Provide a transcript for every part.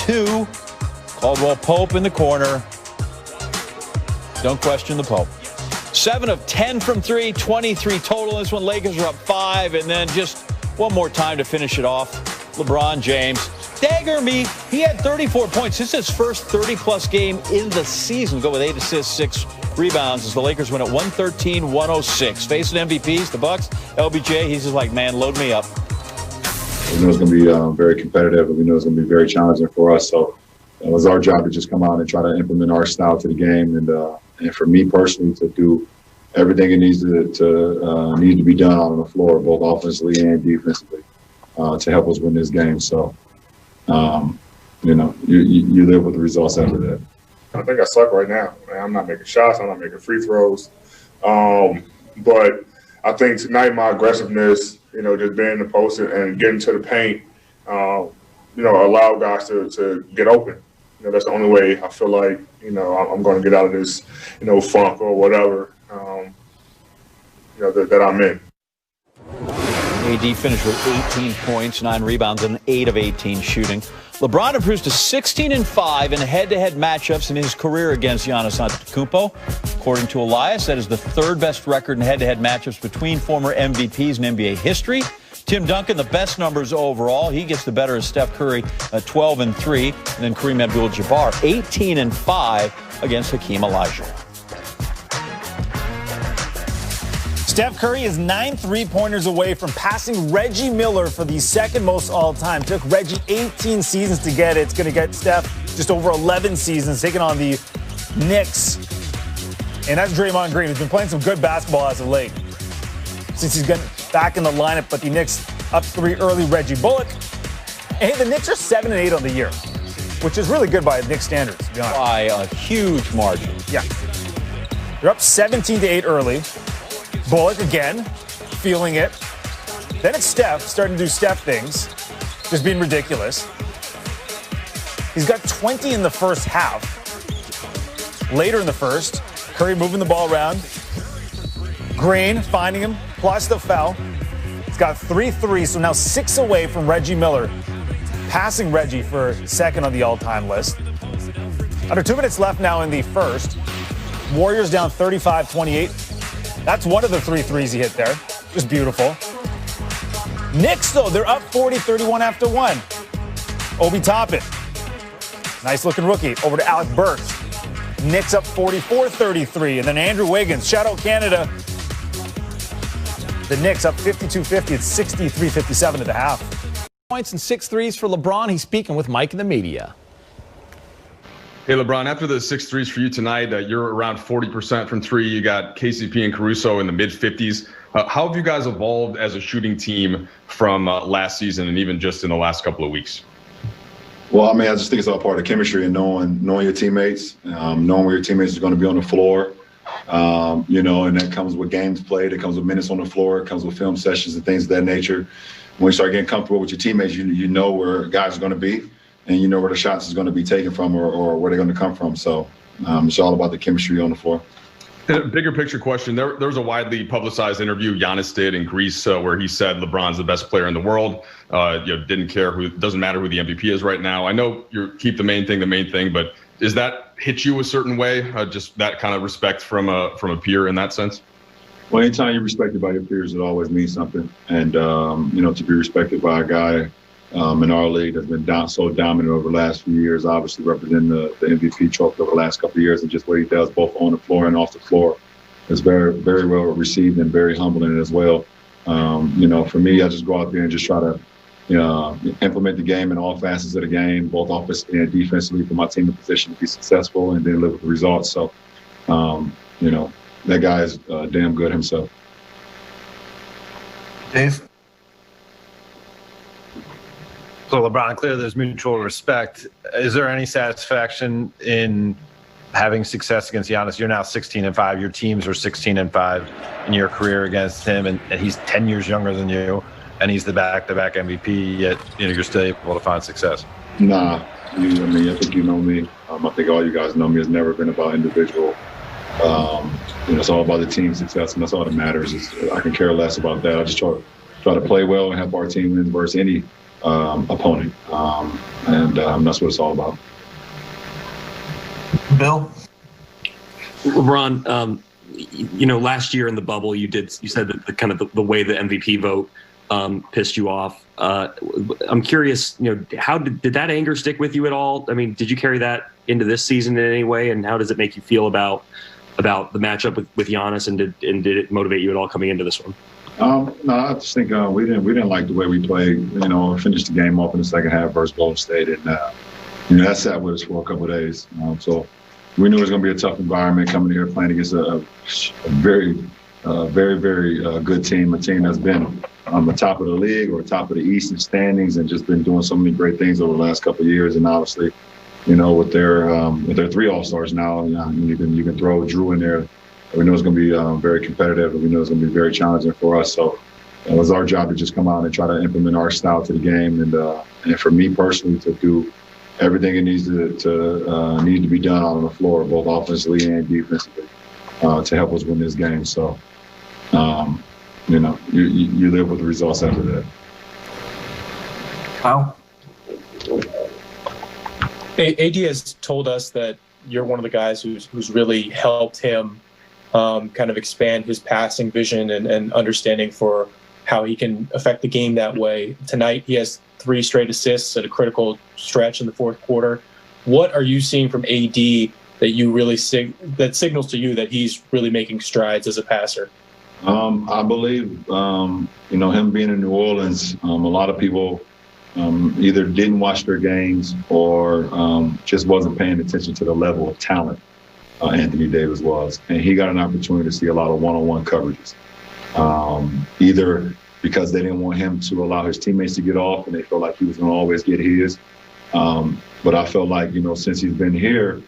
2. Caldwell Pope in the corner. Don't question the Pope. 7 of 10 from 3, 23 total. This one, Lakers are up 5, and then just one more time to finish it off. LeBron James. Dagger me. He had 34 points. This is his first 30-plus game in the season. Go with 8 assists, 6 rebounds as the Lakers win at 113-106. Facing MVPs, the Bucks. LBJ, he's just like, man, load me up. We know it's going to be very competitive, and we know it's going to be very challenging for us. So it was our job to just come out and try to implement our style to the game, and for me personally to do everything it needs to be done on the floor, both offensively and defensively, to help us win this game. So, you live with the results after that. I think I suck right now. I'm not making shots. I'm not making free throws. But I think tonight my aggressiveness, just being in the post and getting to the paint, allow guys to get open. That's the only way I feel like, I'm going to get out of this, funk or whatever, that I'm in. AD finished with 18 points, 9 rebounds, and 8 of 18 shooting. LeBron improves to 16-5 in head-to-head matchups in his career against Giannis Antetokounmpo. According to Elias, that is the 3rd best record in head-to-head matchups between former MVPs in NBA history. Tim Duncan, the best numbers overall. He gets the better of Steph Curry at 12-3. And then Kareem Abdul-Jabbar, 18-5 against Hakeem Olajuwon. Steph Curry is 9 3-pointers away from passing Reggie Miller for the 2nd most all-time. Took Reggie 18 seasons to get it. It's going to get Steph just over 11 seasons, taking on the Knicks. And that's Draymond Green, who's been playing some good basketball as of late, since he's gotten back in the lineup. But the Knicks up 3 early, Reggie Bullock. And hey, the Knicks are 7-8 on the year, which is really good by Knicks standards, to be honest. By a huge margin. Yeah. They're up 17-8 early. Bullock again, feeling it. Then it's Steph, starting to do Steph things, just being ridiculous. He's got 20 in the first half. Later in the first, Curry moving the ball around. Green finding him, plus the foul. He's got 3 threes, so now 6 away from Reggie Miller, passing Reggie for 2nd on the all-time list. Under 2 minutes left now in the first. Warriors down 35-28. That's one of the 3 threes he hit there. Just beautiful. Knicks, though, they're up 40-31 after 1. Obi Toppin. Nice-looking rookie. Over to Alec Burks. Knicks up 44-33. And then Andrew Wiggins. Shout out Canada. The Knicks up 52-50. It's 63-57 at the half. Points and 6 threes for LeBron. He's speaking with Mike in the media. Hey, LeBron, after the 6 threes for you tonight, you're around 40% from 3. You got KCP and Caruso in the mid-50s. How have you guys evolved as a shooting team from last season and even just in the last couple of weeks? Well, I just think it's all part of chemistry and knowing your teammates, knowing where your teammates are going to be on the floor, and that comes with games played. It comes with minutes on the floor. It comes with film sessions and things of that nature. When you start getting comfortable with your teammates, you know where guys are going to be. And you know where the shots is going to be taken from or where they're going to come from. So it's all about the chemistry on the floor. Bigger picture question. There was a widely publicized interview Giannis did in Greece where he said LeBron's the best player in the world. Didn't care doesn't matter who the MVP is right now. I know you keep the main thing, but does that hit you a certain way? Just that kind of respect from a peer in that sense? Well, anytime you're respected by your peers, it always means something. And, to be respected by a guy in our league that's been so dominant over the last few years, obviously representing the MVP trophy over the last couple of years, and just what he does both on the floor and off the floor is very, very well received and very humbling as well. For me, I just go out there and just try to implement the game in all facets of the game, both offensively and defensively, for my team in position to be successful and then live with the results. So, that guy is damn good himself. Dave? So, LeBron, clearly there's mutual respect. Is there any satisfaction in having success against Giannis? You're now 16-5. Your teams are 16-5 in your career against him, and he's 10 years younger than you, and he's the back-to-back MVP, yet you're still able to find success. Nah. I think you know me. I think all you guys know me. It's never been about individual. It's all about the team success, and that's all that matters. I can care less about that. I just try to play well and help our team win versus any opponent. And that's what it's all about. Bill? LeBron, last year in the bubble, you said that the way the MVP vote pissed you off. I'm curious, how did that anger stick with you at all? I mean, did you carry that into this season in any way? And how does it make you feel about the matchup with Giannis? And did it motivate you at all coming into this one? No, I just think we didn't like the way we played. Finished the game off in the second half versus Golden State, and that sat with us for a couple of days. So we knew it was going to be a tough environment coming here playing against a very, very good team, a team that's been on the top of the league or top of the Eastern standings and just been doing so many great things over the last couple of years. And obviously, with their 3 All-Stars now, you can throw Drew in there. We know it's going to be very competitive, and we know it's going to be very challenging for us. So it was our job to just come out and try to implement our style to the game, and for me personally to do everything it needs to be done on the floor, both offensively and defensively, to help us win this game. So, you live with the results after that. Wow. AD has told us that you're one of the guys who's really helped him kind of expand his passing vision and understanding for how he can affect the game that way. Tonight, he has 3 straight assists at a critical stretch in the fourth quarter. What are you seeing from AD that you really that signals to you that he's really making strides as a passer? I believe, him being in New Orleans, a lot of people either didn't watch their games or just wasn't paying attention to the level of talent Anthony Davis was. And he got an opportunity to see a lot of one-on-one coverages, either because they didn't want him to allow his teammates to get off and they felt like he was going to always get his. But I felt like, since he's been here,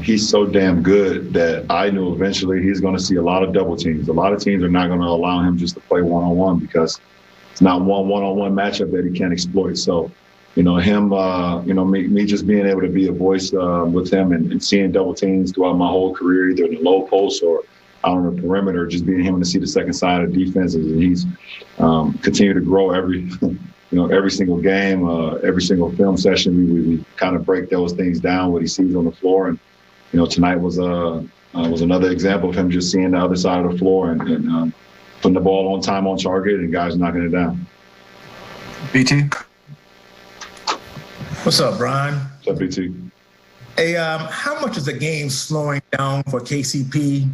he's so damn good that I knew eventually he's going to see a lot of double teams. A lot of teams are not going to allow him just to play one-on-one because it's not one-on-one matchup that he can't exploit. So, him, me just being able to be a voice with him and seeing double teams throughout my whole career, either in the low post or out on the perimeter, just being able to see the second side of defenses. And he's continued to grow every single game, every single film session. We kind of break those things down, what he sees on the floor. And, tonight was another example of him just seeing the other side of the floor and putting the ball on time on target and guys knocking it down. BT? What's up, Brian? What's up, BT? Hey, how much is the game slowing down for KCP?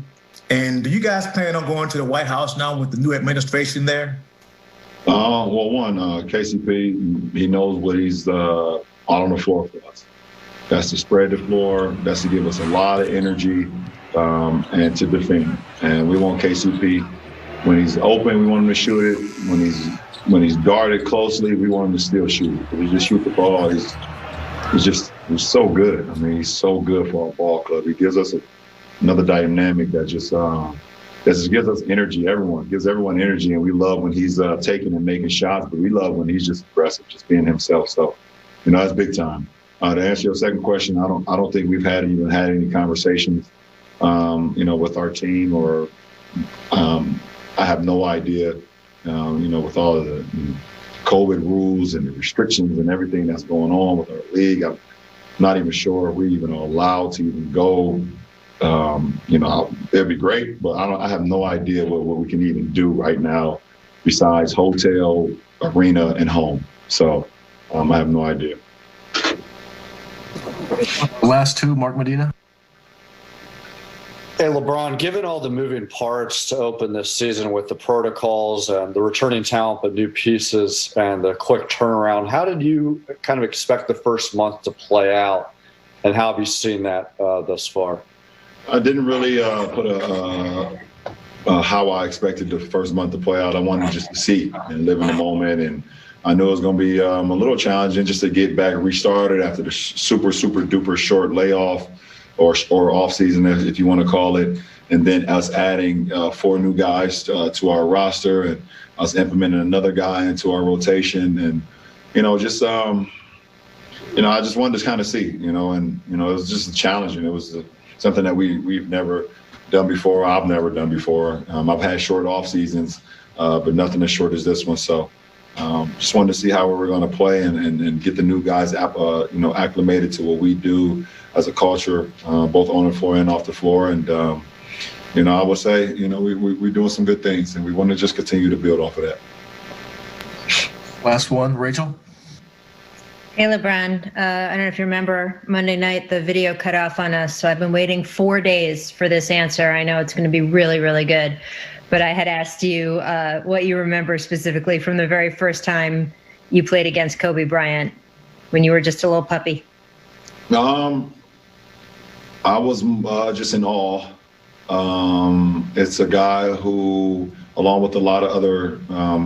And do you guys plan on going to the White House now with the new administration there? KCP, he knows what he's on the floor for us. That's to spread the floor. That's to give us a lot of energy and to defend. And we want KCP, when he's open, we want him to shoot it. When he's guarded closely, we want him to still shoot it. If he just shoot the ball, he's so good. I mean, he's so good for our ball club. He gives us another dynamic that just gives us energy. Gives everyone energy, and we love when he's taking and making shots, but we love when he's just aggressive, just being himself. So, that's big time. To answer your second question, I don't think we've had any conversations, with our team, or I have no idea, with all of the COVID rules and the restrictions and everything that's going on with our league. I'm not even sure if we even are allowed to even go. It'd be great, but I have no idea what we can even do right now besides hotel, arena, and home. So I have no idea. Last 2, Mark Medina. Hey, LeBron, given all the moving parts to open this season with the protocols and the returning talent, but new pieces and the quick turnaround, how did you kind of expect the first month to play out, and how have you seen that thus far? I didn't really put how I expected the first month to play out. I wanted just to see and live in the moment, and I knew it was going to be a little challenging just to get back restarted after the super duper short layoff or off season, if you want to call it, and then us adding 4 new guys to our roster and us implementing another guy into our rotation, and I just wanted to kind of see, and it was just challenging. It was something that we've never done before. I've never done before. I've had short off seasons, but nothing as short as this one. So Just wanted to see how we were going to play and get the new guys, acclimated to what we do as a culture, both on the floor and off the floor. And, I would say, we're doing some good things, and we want to just continue to build off of that. Last one, Rachel. Hey, LeBron. I don't know if you remember Monday night, the video cut off on us. So I've been waiting 4 days for this answer. I know it's going to be really, really good. But I had asked you what you remember specifically from the very first time you played against Kobe Bryant when you were just a little puppy. I was just in awe. It's a guy who, along with a lot of other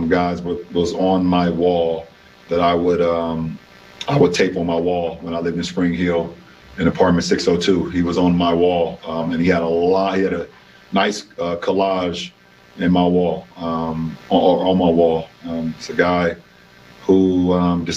guys, was on my wall that I would tape on my wall when I lived in Spring Hill in apartment 602. He was on my wall, and he had a nice collage in my wall, on my wall. It's a guy who decided